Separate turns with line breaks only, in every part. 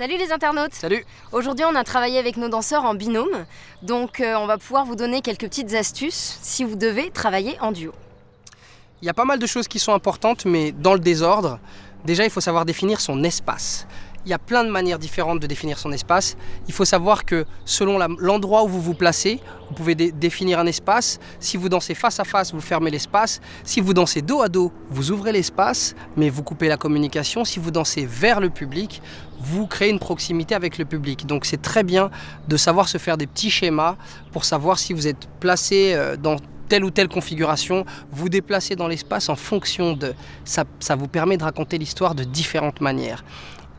Salut les internautes!
Salut!
Aujourd'hui on a travaillé avec nos danseurs en binôme, donc on va pouvoir vous donner quelques petites astuces si vous devez travailler en duo.
Il y a pas mal de choses qui sont importantes, mais dans le désordre, déjà il faut savoir définir son espace. Il y a plein de manières différentes de définir son espace. Il faut savoir que selon l'endroit où vous vous placez, vous pouvez définir un espace. Si vous dansez face à face, vous fermez l'espace. Si vous dansez dos à dos, vous ouvrez l'espace, mais vous coupez la communication. Si vous dansez vers le public, vous créez une proximité avec le public. Donc c'est très bien de savoir se faire des petits schémas pour savoir si vous êtes placé dans telle ou telle configuration, vous déplacez dans l'espace en fonction de... Ça vous permet de raconter l'histoire de différentes manières.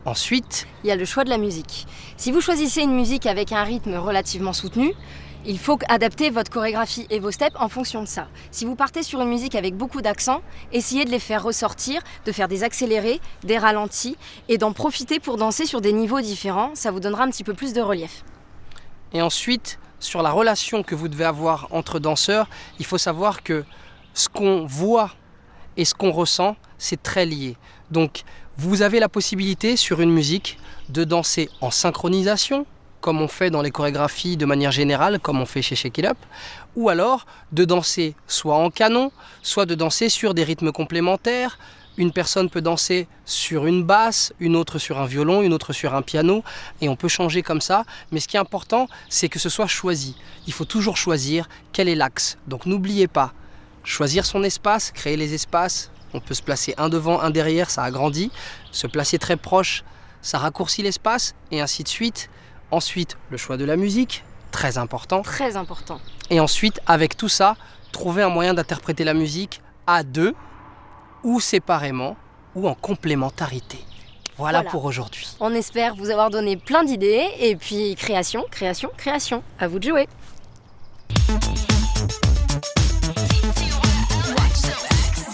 Ensuite,
il y a le choix de la musique. Si vous choisissez une musique avec un rythme relativement soutenu, il faut adapter votre chorégraphie et vos steps en fonction de ça. Si vous partez sur une musique avec beaucoup d'accents, essayez de les faire ressortir, de faire des accélérés, des ralentis et d'en profiter pour danser sur des niveaux différents. Ça vous donnera un petit peu plus de relief.
Et ensuite, sur la relation que vous devez avoir entre danseurs, il faut savoir que ce qu'on voit et ce qu'on ressent, c'est très lié. Donc, vous avez la possibilité sur une musique de danser en synchronisation, comme on fait dans les chorégraphies de manière générale, comme on fait chez Shake It Up, ou alors de danser soit en canon, soit de danser sur des rythmes complémentaires. Une personne peut danser sur une basse, une autre sur un violon, une autre sur un piano, et on peut changer comme ça. Mais ce qui est important, c'est que ce soit choisi. Il faut toujours choisir quel est l'axe. Donc n'oubliez pas, choisir son espace, créer les espaces. On peut se placer un devant, un derrière, ça agrandit. Se placer très proche, ça raccourcit l'espace, et ainsi de suite. Ensuite, le choix de la musique, très important.
Très important.
Et ensuite, avec tout ça, trouver un moyen d'interpréter la musique à deux, ou séparément, ou en complémentarité. Voilà pour aujourd'hui.
On espère vous avoir donné plein d'idées, et puis création, création, création. À vous de jouer.